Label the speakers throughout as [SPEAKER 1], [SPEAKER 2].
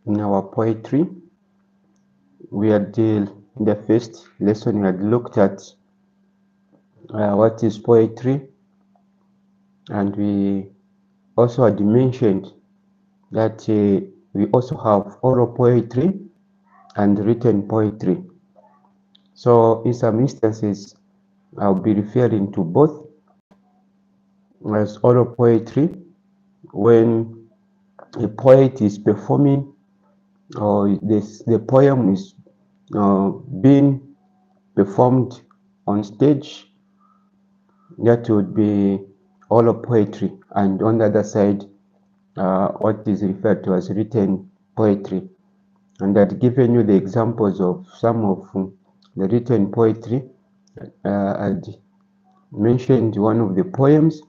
[SPEAKER 1] in our poetry. We had in the first lesson we had looked at what is poetry, and we also had mentioned that we also have oral poetry and written poetry. So in some instances I'll be referring to both as oral poetry when a poet is performing or the poem is being performed on stage. That would be oral poetry, and on the other side what is referred to as written poetry. And I'd given you the examples of some of the written poetry. I'd mentioned one of the poems,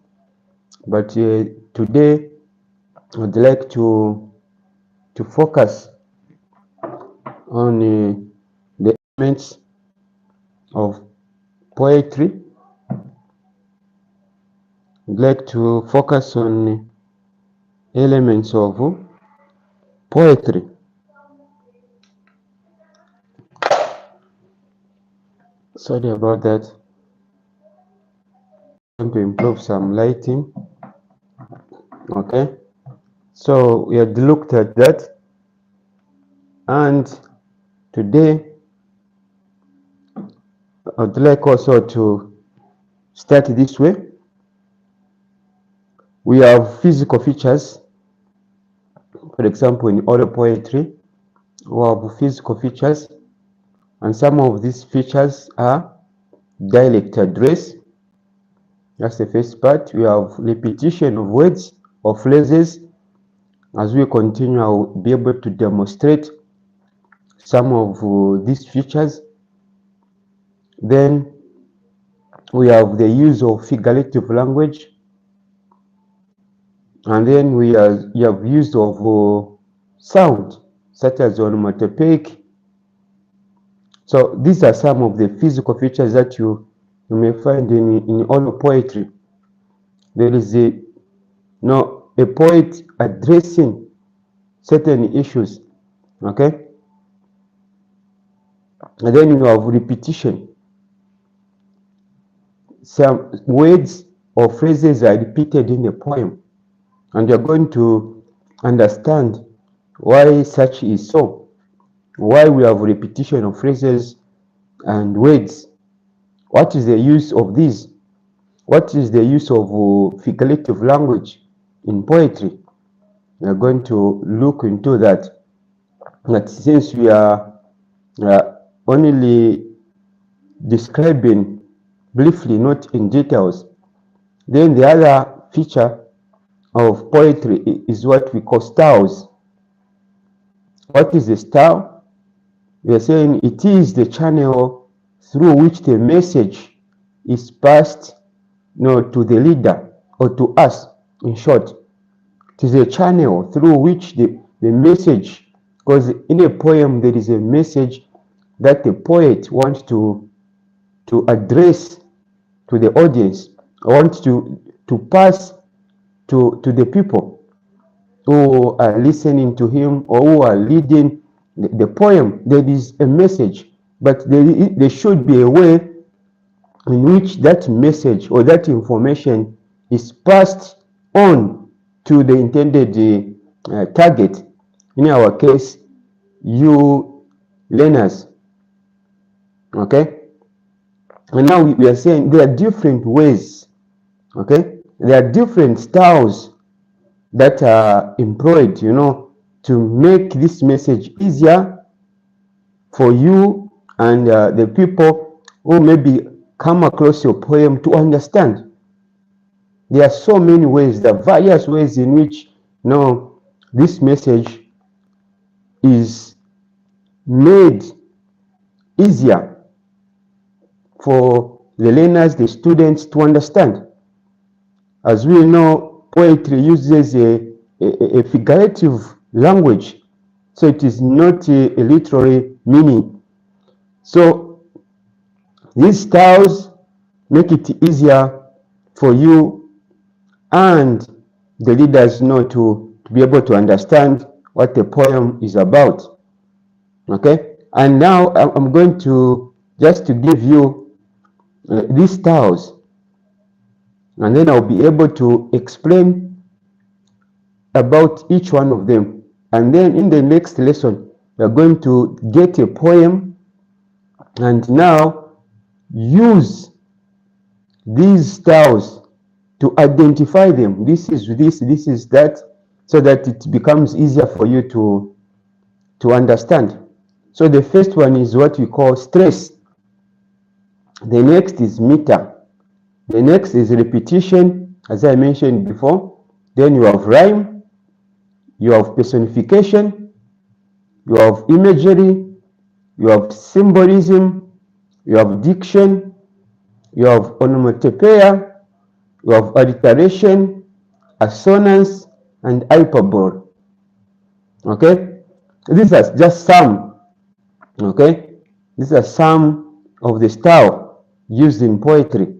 [SPEAKER 1] but today I'd like to focus on the elements of poetry. I'd like to focus on elements of poetry. Sorry about that. I want to improve some lighting. Okay, so we had looked at that, and today I'd like also to start this way. We have physical features. For example, in oral poetry, we have physical features, and some of these features are dialect address. That's the first part. We have repetition of words or phrases. As we continue, I will be able to demonstrate some of these features. Then we have the use of figurative language, and then we have use of sound, such as onomatopoeic. So these are some of the physical features that you may find in all poetry. There is a poet addressing certain issues, okay? And then you have repetition. Some words or phrases are repeated in a poem, and you're going to understand why such is so, why we have repetition of phrases and words. What is the use of these? What is the use of figurative language in poetry? We are going to look into that. But since we are only describing briefly, not in details, then the other feature of poetry is what we call styles. What is a style? We are saying it is the channel through which the message is passed to the reader or to us. In short, it is a channel through which the message, because in a poem there is a message that the poet wants to address to the audience, wants to pass to the people who are listening to him or who are reading the poem. There is a message, but there should be a way in which that message or that information is passed on to the intended target. In our case, you learners. Okay, and now we are saying there are different ways. Okay, there are different styles that are employed, to make this message easier for you and the people who maybe come across your poem to understand. There are so many ways, there are various ways in which this message is made easier for the learners, the students to understand. As we know, poetry uses a figurative language, so it is not a literary meaning. So these styles make it easier for you and the readers to be able to understand what the poem is about. Okay, and now I'm going to just to give you these styles, and then I'll be able to explain about each one of them. And then in the next lesson, we're going to get a poem and now use these styles to identify them. This is this, this is that, so that it becomes easier for you to understand. So the first one is what we call stress. The next is meter. The next is repetition, as I mentioned before. Then you have rhyme, you have personification, you have imagery, you have symbolism, you have diction, you have onomatopoeia, you have alliteration, assonance, and hyperbole. Okay, these are just some. Okay, these are some of the style used in poetry.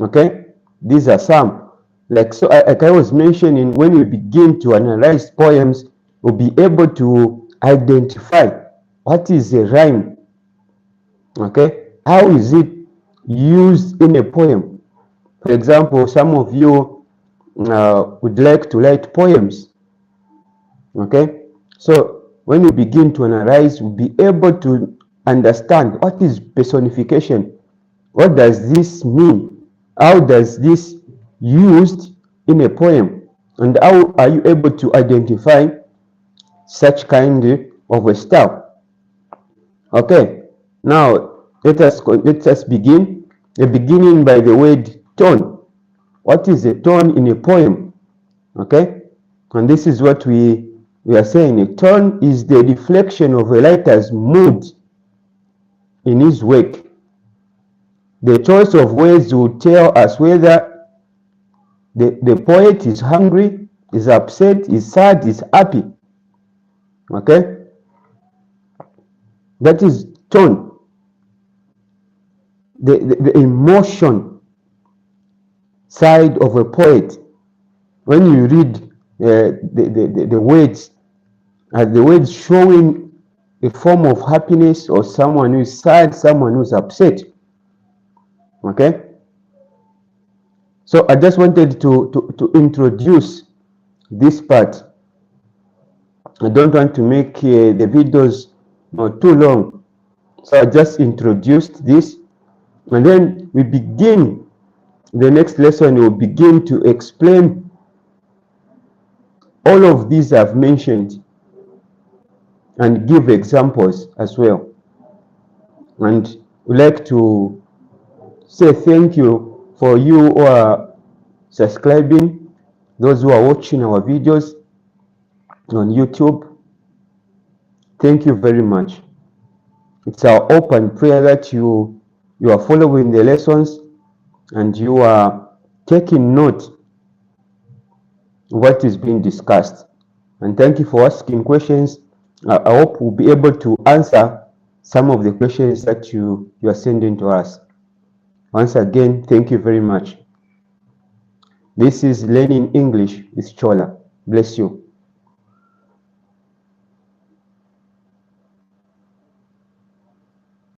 [SPEAKER 1] Okay, these are some. Like so, like I was mentioning, when we begin to analyze poems, we'll be able to identify what is a rhyme. Okay, how is it used in a poem? For example, some of you would like to write poems. Okay, so when we begin to analyze, we'll be able to understand what is personification. What does this mean? How does this used in a poem? And how are you able to identify such kind of a style? Okay, now let us begin. Beginning by the word tone. What is a tone in a poem? Okay, and this is what we are saying. A tone is the reflection of a writer's mood in his work. The choice of words will tell us whether the poet is hungry, is upset, is sad, is happy. Okay, that is tone. The emotion side of a poet. When you read the words, the words showing a form of happiness, or someone who is sad, someone who is upset. Okay, so I just wanted to introduce this part. I don't want to make the videos too long, so I just introduced this, and then we begin the next lesson. We'll begin to explain all of these I've mentioned and give examples as well. And we'd like to say thank you for you who are subscribing, those who are watching our videos on YouTube. Thank you very much. It's our hope and prayer that you are following the lessons and you are taking note of what is being discussed. And thank you for asking questions. I hope we'll be able to answer some of the questions that you are sending to us. Once again, thank you very much. This is Learning English with Chola. Bless you.